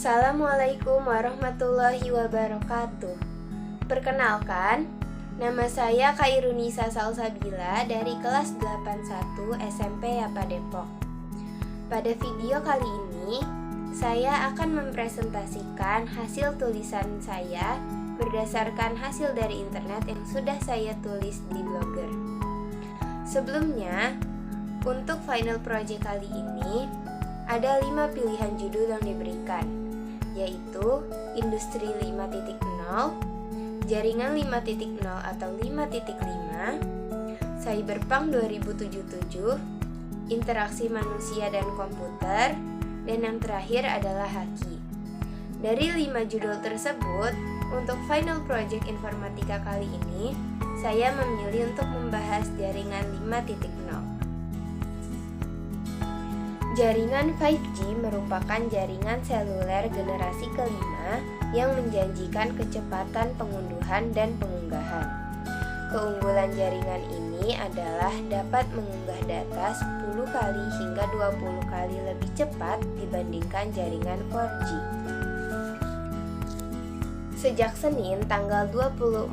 Assalamualaikum warahmatullahi wabarakatuh. Perkenalkan, nama saya Khairunisa Salsabila dari kelas 81 SMP Yapa Depok. Pada video kali ini, saya akan mempresentasikan hasil tulisan saya berdasarkan hasil dari internet yang sudah saya tulis di Blogger. Sebelumnya, untuk final project kali ini, ada 5 pilihan judul yang diberikan, yaitu Industri 5.0, Jaringan 5.0 atau 5.5, Cyberpunk 2077, Interaksi Manusia dan Komputer, dan yang terakhir adalah Haki. Dari 5 judul tersebut, untuk final project informatika kali ini, saya memilih untuk membahas Jaringan 5.0. Jaringan 5G merupakan jaringan seluler generasi kelima yang menjanjikan kecepatan pengunduhan dan pengunggahan. Keunggulan jaringan ini adalah dapat mengunggah data 10 kali hingga 20 kali lebih cepat dibandingkan jaringan 4G. Sejak Senin tanggal 24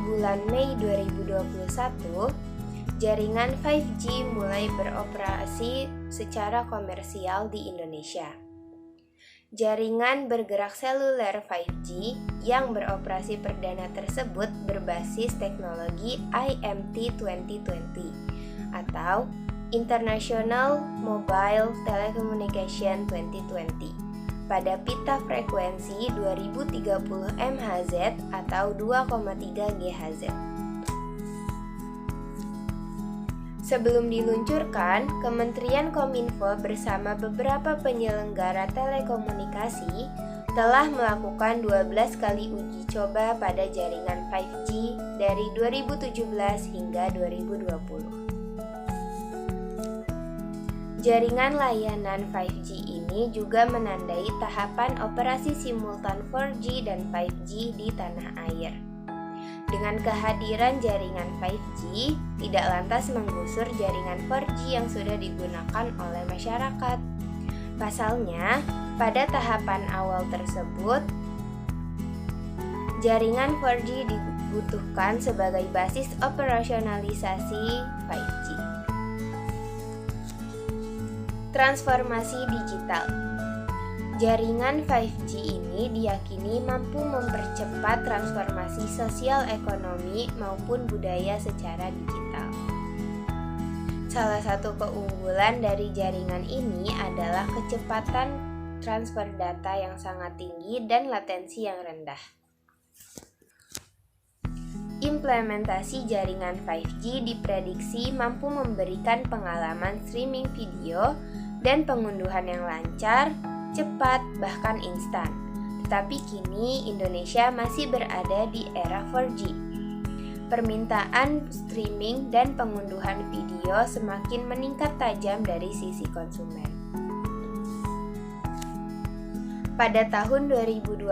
bulan Mei 2021, jaringan 5G mulai beroperasi secara komersial di Indonesia. Jaringan bergerak seluler 5G yang beroperasi perdana tersebut berbasis teknologi IMT 2020 atau International Mobile Telecommunication 2020 pada pita frekuensi 2030 MHz atau 2,3 GHz. Sebelum diluncurkan, Kementerian Kominfo bersama beberapa penyelenggara telekomunikasi telah melakukan 12 kali uji coba pada jaringan 5G dari 2017 hingga 2020. Jaringan layanan 5G ini juga menandai tahapan operasi simultan 4G dan 5G di tanah air. Dengan kehadiran jaringan 5G, tidak lantas menggusur jaringan 4G yang sudah digunakan oleh masyarakat. Pasalnya, pada tahapan awal tersebut, jaringan 4G dibutuhkan sebagai basis operasionalisasi 5G. Transformasi digital. Jaringan 5G ini diyakini mampu mempercepat transformasi sosial ekonomi maupun budaya secara digital. Salah satu keunggulan dari jaringan ini adalah kecepatan transfer data yang sangat tinggi dan latensi yang rendah. Implementasi jaringan 5G diprediksi mampu memberikan pengalaman streaming video dan pengunduhan yang lancar, cepat, bahkan instan. Tetapi kini Indonesia masih berada di era 4G. Permintaan streaming dan pengunduhan video semakin meningkat tajam dari sisi konsumen. Pada tahun 2020,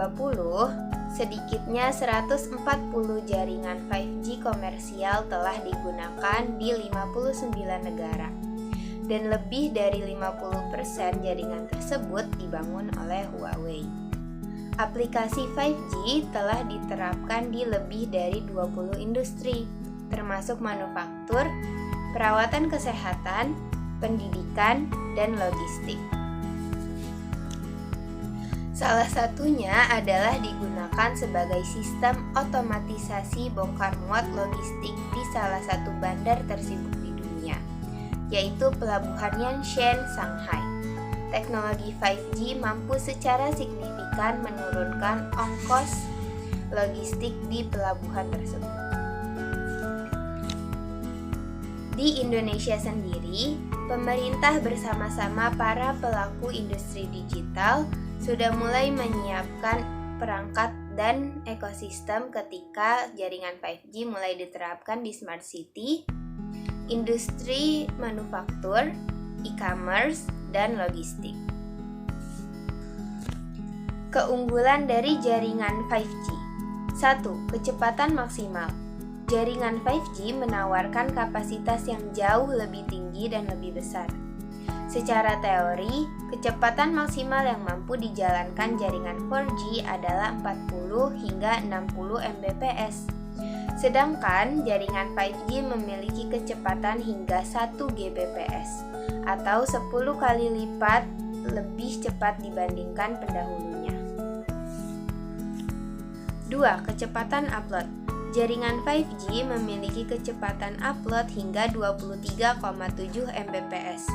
sedikitnya 140 jaringan 5G komersial telah digunakan di 59 negara. Dan lebih dari 50% jaringan tersebut dibangun oleh Huawei. Aplikasi 5G telah diterapkan di lebih dari 20 industri, termasuk manufaktur, perawatan kesehatan, pendidikan, dan logistik. Salah satunya adalah digunakan sebagai sistem otomatisasi bongkar muat logistik di salah satu bandar tersibuk di dunia, yaitu Pelabuhan Yanshen, Shanghai. Teknologi 5G mampu secara signifikan menurunkan ongkos logistik di pelabuhan tersebut. Di Indonesia sendiri, pemerintah bersama-sama para pelaku industri digital sudah mulai menyiapkan perangkat dan ekosistem ketika jaringan 5G mulai diterapkan di smart city, industri manufaktur, e-commerce, dan logistik. Keunggulan dari jaringan 5G. 1. Kecepatan maksimal. Jaringan 5G menawarkan kapasitas yang jauh lebih tinggi dan lebih besar. Secara teori, kecepatan maksimal yang mampu dijalankan jaringan 4G adalah 40 hingga 60 Mbps. Sedangkan jaringan 5G memiliki kecepatan hingga 1 Gbps atau 10 kali lipat lebih cepat dibandingkan pendahulunya. 2. Kecepatan upload. Jaringan 5G memiliki kecepatan upload hingga 23,7 Mbps.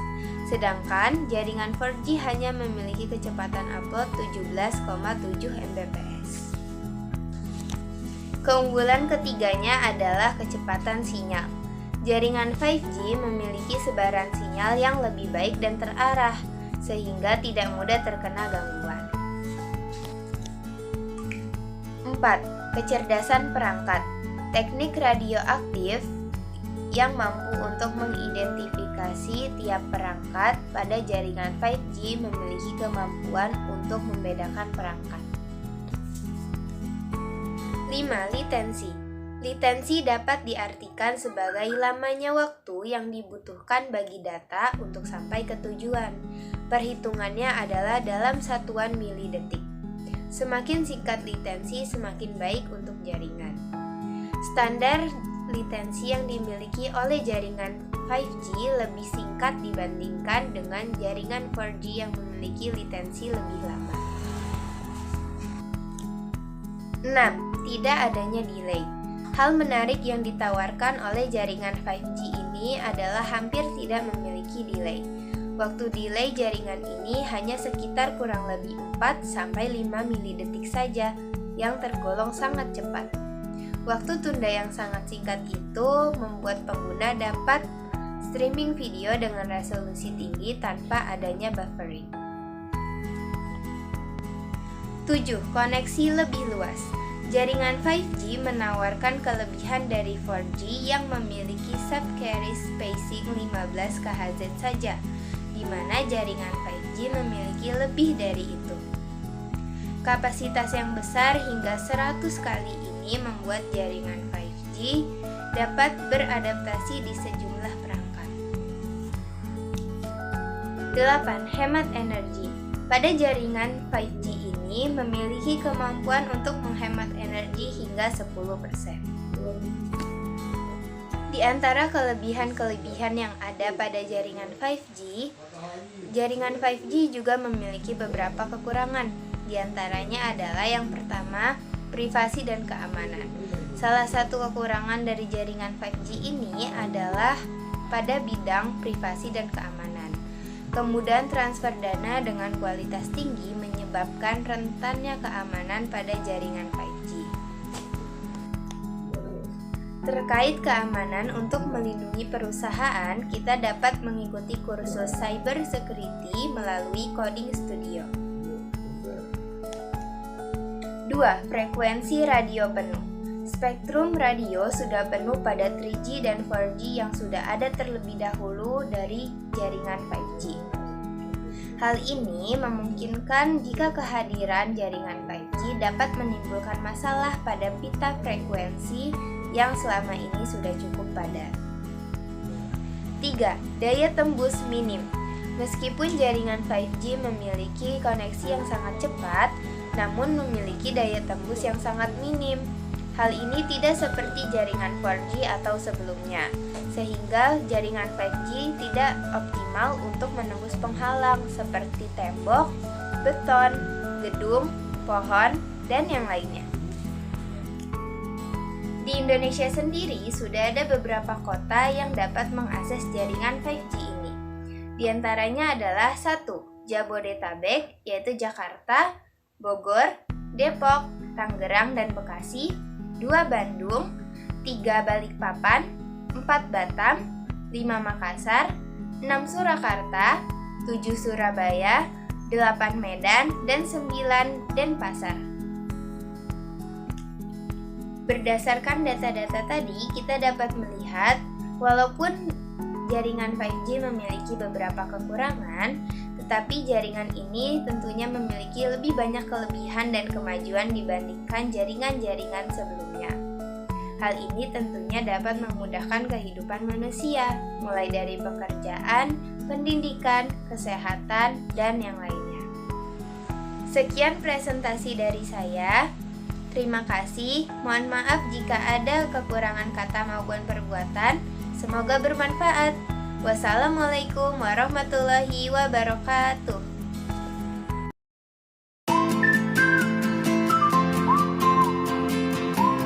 Sedangkan jaringan 4G hanya memiliki kecepatan upload 17,7 Mbps. Keunggulan ketiganya adalah kecepatan sinyal. Jaringan 5G memiliki sebaran sinyal yang lebih baik dan terarah, sehingga tidak mudah terkena gangguan. 4. Kecerdasan perangkat. Teknik radioaktif yang mampu untuk mengidentifikasi tiap perangkat pada jaringan 5G memiliki kemampuan untuk membedakan perangkat. 5. Litensi. Litensi dapat diartikan sebagai lamanya waktu yang dibutuhkan bagi data untuk sampai ke tujuan. Perhitungannya adalah dalam satuan milidetik. Semakin singkat litensi, semakin baik untuk jaringan. Standar litensi yang dimiliki oleh jaringan 5G lebih singkat dibandingkan dengan jaringan 4G yang memiliki litensi lebih lama. 6. Tidak adanya delay. Hal menarik yang ditawarkan oleh jaringan 5G ini adalah hampir tidak memiliki delay. Waktu delay jaringan ini hanya sekitar kurang lebih 4-5 milidetik saja, yang tergolong sangat cepat. Waktu tunda yang sangat singkat itu membuat pengguna dapat streaming video dengan resolusi tinggi tanpa adanya buffering. 7. Koneksi lebih luas. Jaringan 5G menawarkan kelebihan dari 4G yang memiliki sub-carrier spacing 15 kHz saja, di mana jaringan 5G memiliki lebih dari itu. Kapasitas yang besar hingga 100 kali ini membuat jaringan 5G dapat beradaptasi di sejumlah perangkat. 8. Hemat energi. Pada jaringan 5G ini memiliki kemampuan untuk menghemat energi hingga 10%. Di antara kelebihan-kelebihan yang ada pada jaringan 5G, jaringan 5G juga memiliki beberapa kekurangan. Di antaranya adalah yang pertama, privasi dan keamanan. Salah satu kekurangan dari jaringan 5G ini adalah pada bidang privasi dan keamanan. Kemudahan transfer dana dengan kualitas tinggi menyebabkan rentannya keamanan pada jaringan 5G. Terkait keamanan, untuk melindungi perusahaan, kita dapat mengikuti kursus Cyber Security melalui Coding Studio. 2. Frekuensi radio penuh. Spektrum radio sudah penuh pada 3G dan 4G yang sudah ada terlebih dahulu dari jaringan 5G. Hal ini memungkinkan jika kehadiran jaringan 5G dapat menimbulkan masalah pada pita frekuensi yang selama ini sudah cukup padat. 3. Daya tembus minim. Meskipun jaringan 5G memiliki koneksi yang sangat cepat, namun memiliki daya tembus yang sangat minim. Hal ini tidak seperti jaringan 4G atau sebelumnya, sehingga jaringan 5G tidak optimal untuk menembus penghalang seperti tembok, beton, gedung, pohon, dan yang lainnya. Di Indonesia sendiri sudah ada beberapa kota yang dapat mengakses jaringan 5G ini. Di antaranya adalah 1. Jabodetabek, yaitu Jakarta, Bogor, Depok, Tangerang, dan Bekasi. 2. Bandung, 3. Balikpapan, 4. Batam, 5. Makassar, 6. Surakarta, 7. Surabaya, 8. Medan, dan 9. Denpasar. Berdasarkan data-data tadi, kita dapat melihat walaupun jaringan 5G memiliki beberapa kekurangan, tetapi jaringan ini tentunya memiliki lebih banyak kelebihan dan kemajuan dibandingkan jaringan-jaringan sebelumnya. Hal ini tentunya dapat memudahkan kehidupan manusia, mulai dari pekerjaan, pendidikan, kesehatan, dan yang lainnya. Sekian presentasi dari saya. Terima kasih. Mohon maaf jika ada kekurangan kata maupun perbuatan. Semoga bermanfaat. Wassalamualaikum warahmatullahi wabarakatuh.